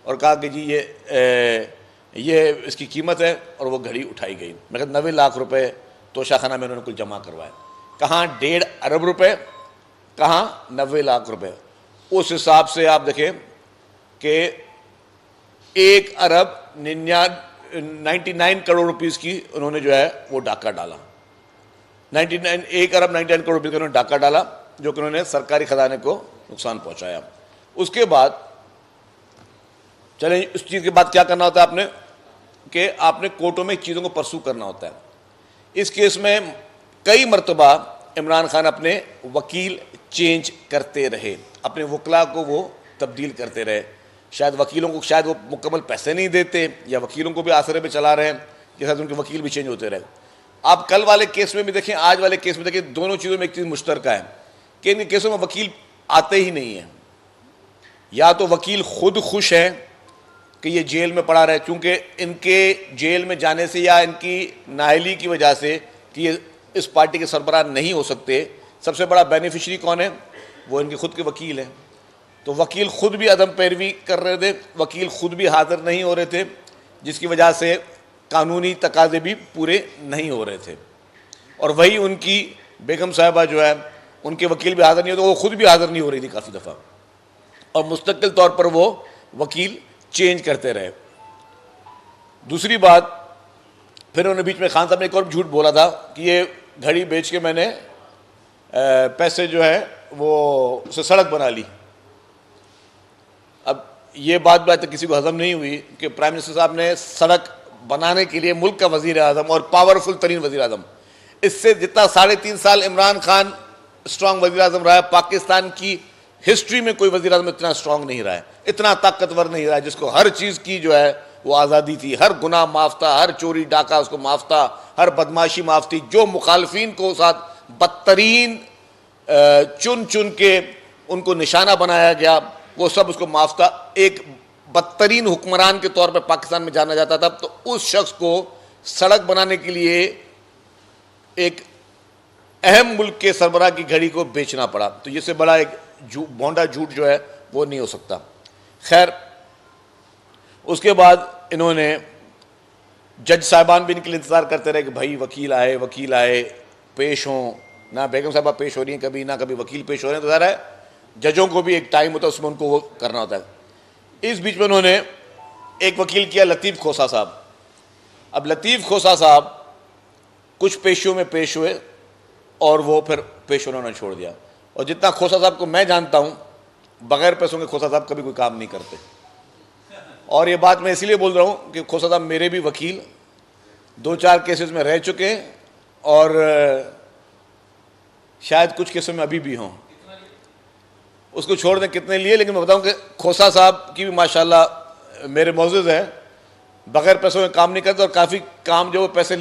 और कहा कि जी ये इसकी कीमत है, और वो घड़ी उठाई गई। मैं कहता 90 लाख रुपए तोशाखाना में उन्होंने कुल जमा करवाए। कहाँ 1.5 अरब रुपए, कहाँ 90 लाख रुपए। उस हिसाब से आप देखें कि 1 अरब 99 करोड़ रुपीस की उन्होंने जो है वो डाका डाला। 1 अरब 99 करोड़ रुपये का उन्होंने डाका डाला, जो कि उन्होंने सरकारी खजाने को नुकसान पहुंचाया। उसके बाद चलें, इस चीज़ के बाद क्या करना होता है आपने, कि आपने कोर्टों में चीज़ों को परसू करना होता है। इस केस में कई मरतबा इमरान खान अपने वकील चेंज करते रहे, अपने वकला को वो तब्दील करते रहे। शायद वकीलों को शायद वो मुकम्मल पैसे नहीं देते, या वकीलों को भी आसरे पे चला रहे हैं, जैसा उनके वकील भी चेंज होते रहे। आप कल वाले केस में भी देखें, आज वाले केस में देखें, दोनों चीज़ों में एक चीज़ मुश्तरका है कि इन केसों में वकील आते ही नहीं है। या तो वकील खुद खुश है कि ये जेल में पड़ा रहे, चूँकि इनके जेल में जाने से या इनकी नाअहली की वजह से कि ये इस पार्टी के सरबराह नहीं हो सकते, सबसे बड़ा बेनिफिशरी कौन है, वो इनके खुद के वकील हैं। तो वकील खुद भी अदम पैरवी कर रहे थे, वकील खुद भी हाजिर नहीं हो रहे थे, जिसकी वजह से कानूनी तकाजे भी पूरे नहीं हो रहे थे। और वही उनकी बेगम साहिबा जो है, उनके वकील भी हाजिर नहीं होते, वो खुद भी हाजिर नहीं हो रही थी काफ़ी दफ़ा, और मुस्तकिल तौर पर वो वकील चेंज करते रहे। दूसरी बात, फिर उन्होंने बीच में खान साहब ने एक और झूठ बोला था कि ये घड़ी बेच के मैंने पैसे जो है वो उसे सड़क बना ली। अब ये बात किसी को हजम नहीं हुई कि प्राइम मिनिस्टर साहब ने सड़क बनाने के लिए मुल्क का वजीर आज़म और पावरफुल तरीन वजीर आज़म, इससे जितना 3.5 साल इमरान खान स्ट्रॉन्ग वजीर आज़म रहा है, पाकिस्तान की हिस्ट्री में कोई वजीर आज़म इतना स्ट्रॉन्ग नहीं रहा है, इतना ताकतवर नहीं रहा है, जिसको हर चीज़ की जो है वो आज़ादी थी, हर गुनाह माफ़ था, हर चोरी डाका उसको माफ़ था, हर बदमाशी माफ़ थी। जो मुखालफिन को साथ बदतरीन चुन चुन के उनको निशाना बनाया गया, वो सब उसको माफ़ था। एक बदतरीन हुक्मरान के तौर पर पाकिस्तान में जाना जाता था, तो उस शख्स को सड़क बनाने के लिए एक अहम मुल्क के सरबराह की घड़ी को बेचना पड़ा। तो इससे बड़ा एक भोंडा झूठ जो है वो नहीं हो सकता। खैर, उसके बाद इन्होंने जज साहिबान भी इनके लिए इंतज़ार करते रहे कि भाई वकील आए पेश हों। ना बेगम साहबा पेश हो रही हैं कभी, ना कभी वकील पेश हो रहे हैं। तो ज़ाहिर है जजों को भी एक टाइम होता है, उसमें उनको वो करना होता है। इस बीच में उन्होंने एक वकील किया, लतीफ़ खोसा साहब। अब लतीफ़ खोसा साहब कुछ पेशियों में पेश हुए और वो फिर पेश उन्होंने छोड़ दिया। और जितना खोसा साहब को मैं जानता हूँ, बगैर पैसों के खोसा साहब कभी कोई काम नहीं करते। और ये बात मैं इसलिए बोल रहा हूँ कि खोसा साहब मेरे भी वकील 2-4 केसेस में रह चुके हैं, और शायद कुछ केसों में अभी भी हों। उसको छोड़ दें कितने लिए, लेकिन मैं बताऊँ कि खोसा साहब की भी माशाल्लाह मेरे मौजूद है, बगैर पैसों में काम नहीं करते, और काफ़ी काम जो वो पैसे ले